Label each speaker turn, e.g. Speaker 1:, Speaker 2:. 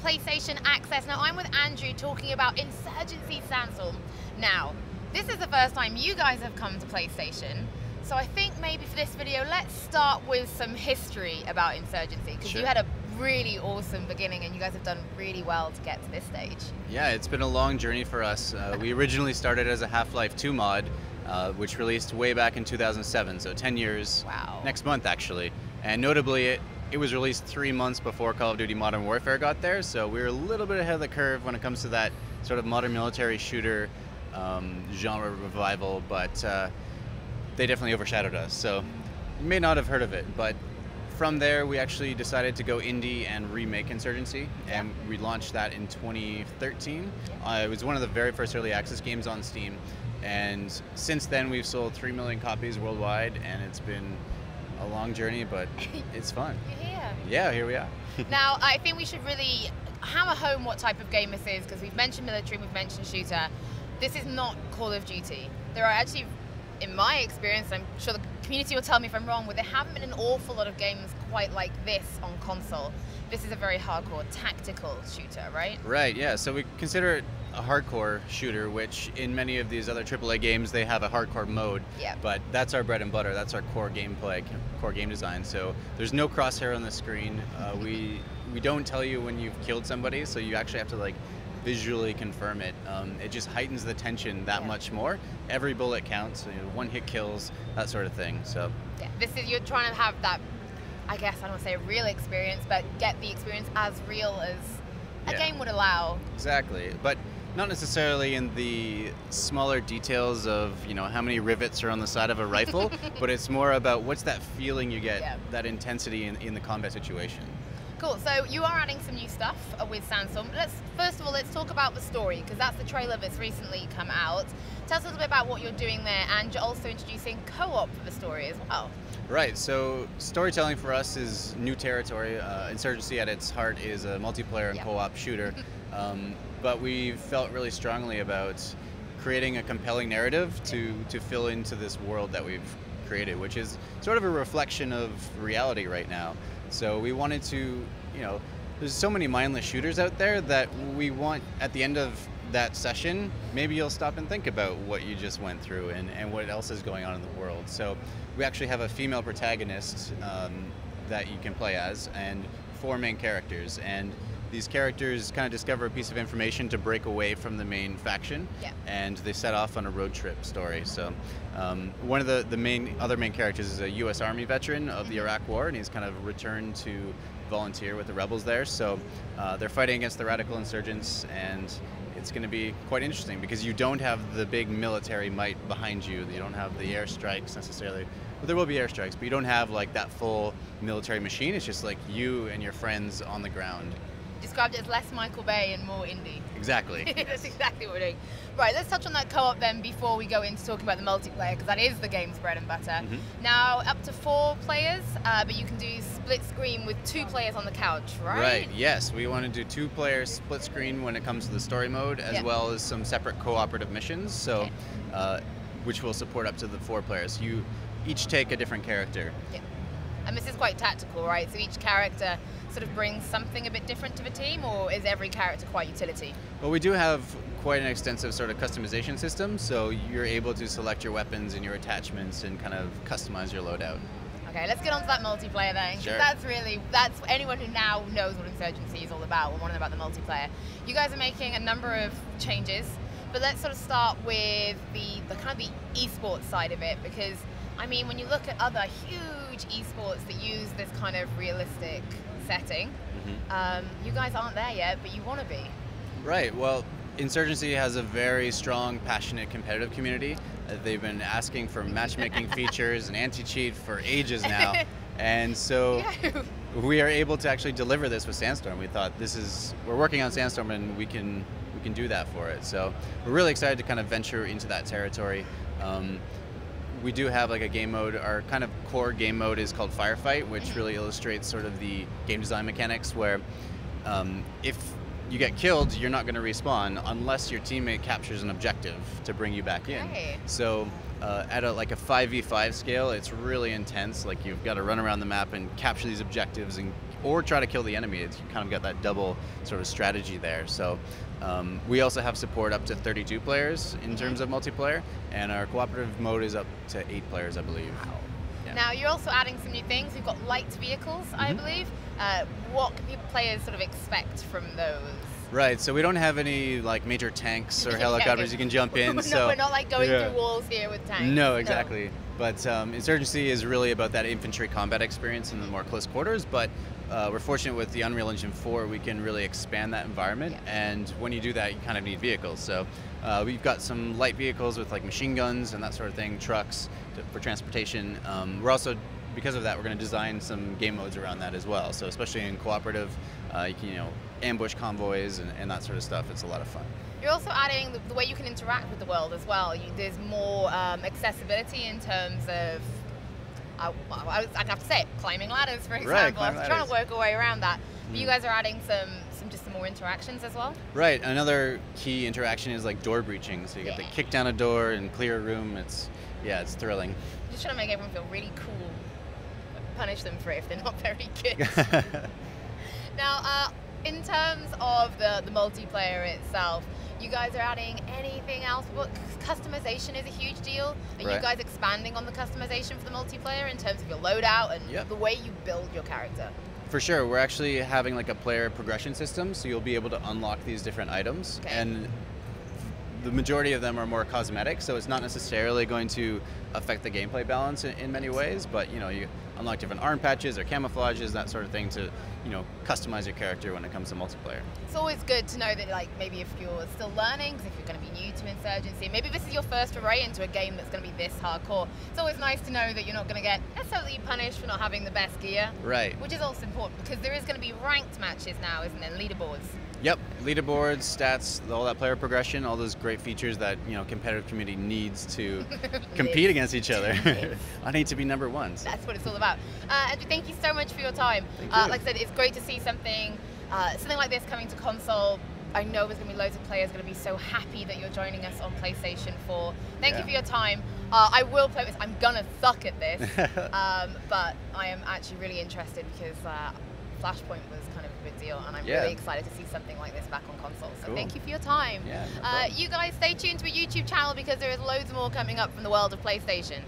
Speaker 1: PlayStation Access. Now, I'm with Andrew talking about Insurgency Sandstorm. Now, this is the first time you guys have come to PlayStation, so I think maybe for this video, let's start with some history about Insurgency, because you had a really awesome beginning and you guys have done really well to get to this stage.
Speaker 2: Yeah, it's been a long journey for us. We originally started as a Half-Life 2 mod, which released way back in 2007, so 10 years next month actually. And notably, it was released 3 months before Call of Duty Modern Warfare got there, so we were a little bit ahead of the curve when it comes to that sort of modern military shooter genre revival, but they definitely overshadowed us. So you may not have heard of it, but from there we actually decided to go indie and remake Insurgency, and we launched that in 2013. It was one of the very first early access games on Steam, and since then we've sold 3 million copies worldwide, and it's been a long journey, but it's fun.
Speaker 1: You're here.
Speaker 2: Yeah, here we are.
Speaker 1: Now, I think we should really hammer home what type of game this is, because we've mentioned military, we've mentioned shooter. This is not Call of Duty. There are actually, in my experience, I'm sure the community will tell me if I'm wrong, but there haven't been an awful lot of games quite like this on console. This is a very hardcore tactical shooter, right? Right,
Speaker 2: yeah. So we consider it a hardcore shooter, which in many of these other AAA games, they have a hardcore mode.
Speaker 1: Yeah.
Speaker 2: But that's our bread and butter. That's our core gameplay, core game design. So there's no crosshair on the screen. We don't tell you when you've killed somebody, so you actually have to like visually confirm it. It just heightens the tension that much more. Every bullet counts. You know, one hit kills, that sort of thing. So
Speaker 1: yeah, this is, you're trying to have that, I guess I don't want to say a real experience, but get the experience as real as a game would allow.
Speaker 2: Exactly, but not necessarily in the smaller details of, you know, how many rivets are on the side of a rifle, but it's more about what's that feeling you get, that intensity in the combat situation.
Speaker 1: Cool, so you are adding some new stuff with Sandstorm. First of all, let's talk about the story, because that's the trailer that's recently come out. Tell us a little bit about what you're doing there, and you're also introducing co-op for the story as well.
Speaker 2: Right, so storytelling for us is new territory. Insurgency at its heart is a multiplayer and co-op shooter, but we felt really strongly about creating a compelling narrative to fill into this world that we've created, which is sort of a reflection of reality right now. So we wanted to, you know, there's so many mindless shooters out there that we want, at the end of that session, maybe you'll stop and think about what you just went through and what else is going on in the world. So we actually have a female protagonist that you can play as, and 4 main characters. And these characters kind of discover a piece of information to break away from the main faction, and they set off on a road trip story. So one of the other main characters is a U.S. Army veteran of the Iraq War, and he's kind of returned to volunteer with the rebels there. So they're fighting against the radical insurgents, and it's going to be quite interesting because you don't have the big military might behind you. You don't have the airstrikes necessarily. Well, there will be airstrikes, but you don't have like that full military machine. It's just like you and your friends on the ground.
Speaker 1: Described it as less Michael Bay and more indie.
Speaker 2: Exactly.
Speaker 1: That's exactly what we're doing. Right, let's touch on that co-op then before we go into talking about the multiplayer, because that is the game's bread and butter. Now, up to 4 players, but you can do split screen with 2 players on the couch, right?
Speaker 2: Right, yes. We want to do 2-player split screen when it comes to the story mode, as well as some separate cooperative missions, so which will support up to the 4 players. You each take a different character.
Speaker 1: Yeah. And this is quite tactical, right? So each character sort of brings something a bit different to the team, or is every character quite utility?
Speaker 2: Well, we do have quite an extensive sort of customization system, so you're able to select your weapons and your attachments and kind of customize your loadout.
Speaker 1: Okay, let's get on to that multiplayer then.
Speaker 2: Sure.
Speaker 1: That's anyone who now knows what Insurgency is all about, will want to know about the multiplayer. You guys are making a number of changes, but let's sort of start with the kind of the esports side of it, because I mean, when you look at other huge esports that use this kind of realistic setting, you guys aren't there yet, but you want to be.
Speaker 2: Right, well, Insurgency has a very strong, passionate, competitive community. They've been asking for matchmaking features and anti-cheat for ages now, and so we are able to actually deliver this with Sandstorm. We thought we're working on Sandstorm and we can do that for it. So we're really excited to kind of venture into that territory. We do have like a game mode. Our kind of core game mode is called Firefight, which really illustrates sort of the game design mechanics where if you get killed, you're not going to respawn unless your teammate captures an objective to bring you back in. So at a 5v5 scale, it's really intense. Like you've got to run around the map and capture these objectives and or try to kill the enemy. It's kind of got that double sort of strategy there. So we also have support up to 32 players in terms of multiplayer, and our cooperative mode is up to 8 players, I believe.
Speaker 1: Wow.
Speaker 2: Yeah.
Speaker 1: Now, you're also adding some new things. We've got light vehicles, I believe. What can players sort of expect from those?
Speaker 2: Right, so we don't have any like major tanks or helicopters you can jump in.
Speaker 1: We're not like going through walls here with tanks.
Speaker 2: No, exactly. No. But Insurgency is really about that infantry combat experience in the more close quarters, but we're fortunate with the Unreal Engine 4, we can really expand that environment, and when you do that, you kind of need vehicles. So we've got some light vehicles with like machine guns and that sort of thing, trucks for transportation. We're also, because of that, we're going to design some game modes around that as well. So especially in cooperative, you can ambush convoys and that sort of stuff. It's a lot of fun.
Speaker 1: You're also adding the way you can interact with the world as well. There's more accessibility in terms of, I'd have to say it, climbing ladders, for example. I was trying to work a way around that. But you guys are adding some more interactions as well?
Speaker 2: Right. Another key interaction is like door breaching. So you get to kick down a door and clear a room. It's thrilling.
Speaker 1: Just trying to make everyone feel really cool. Punish them for it if they're not very good. Now, in terms of the multiplayer itself, you guys are adding anything else? Customization is a huge deal. Are you guys expanding on the customization for the multiplayer in terms of your loadout and the way you build your character?
Speaker 2: For sure. We're actually having like a player progression system, so you'll be able to unlock these different items. And the majority of them are more cosmetic, so it's not necessarily going to affect the gameplay balance in many ways, but you unlock different arm patches or camouflages, that sort of thing, to customize your character when it comes to multiplayer.
Speaker 1: It's always good to know that, like, maybe if you're still learning, because if you're going to be new to Insurgency, maybe this is your first foray into a game that's going to be this hardcore, it's always nice to know that you're not going to get necessarily punished for not having the best gear.
Speaker 2: Right.
Speaker 1: Which is also important, because there is going to be ranked matches now, isn't there? Leaderboards.
Speaker 2: Yep, leaderboards, stats, all that player progression, all those great features that competitive community needs to compete against each other. I need to be number one. So.
Speaker 1: That's what it's all about. Andrew, thank you so much for your time. Like I said, it's great to see something like this coming to console. I know there's going to be loads of players going to be so happy that you're joining us on PlayStation 4. Thank you for your time. I will play this. I'm going to suck at this, but I am actually really interested because Flashpoint was kind of a big deal, and I'm really excited to see something like this back on console. So thank you for your time.
Speaker 2: Yeah, no
Speaker 1: you guys stay tuned to a YouTube channel because there is loads more coming up from the world of PlayStation.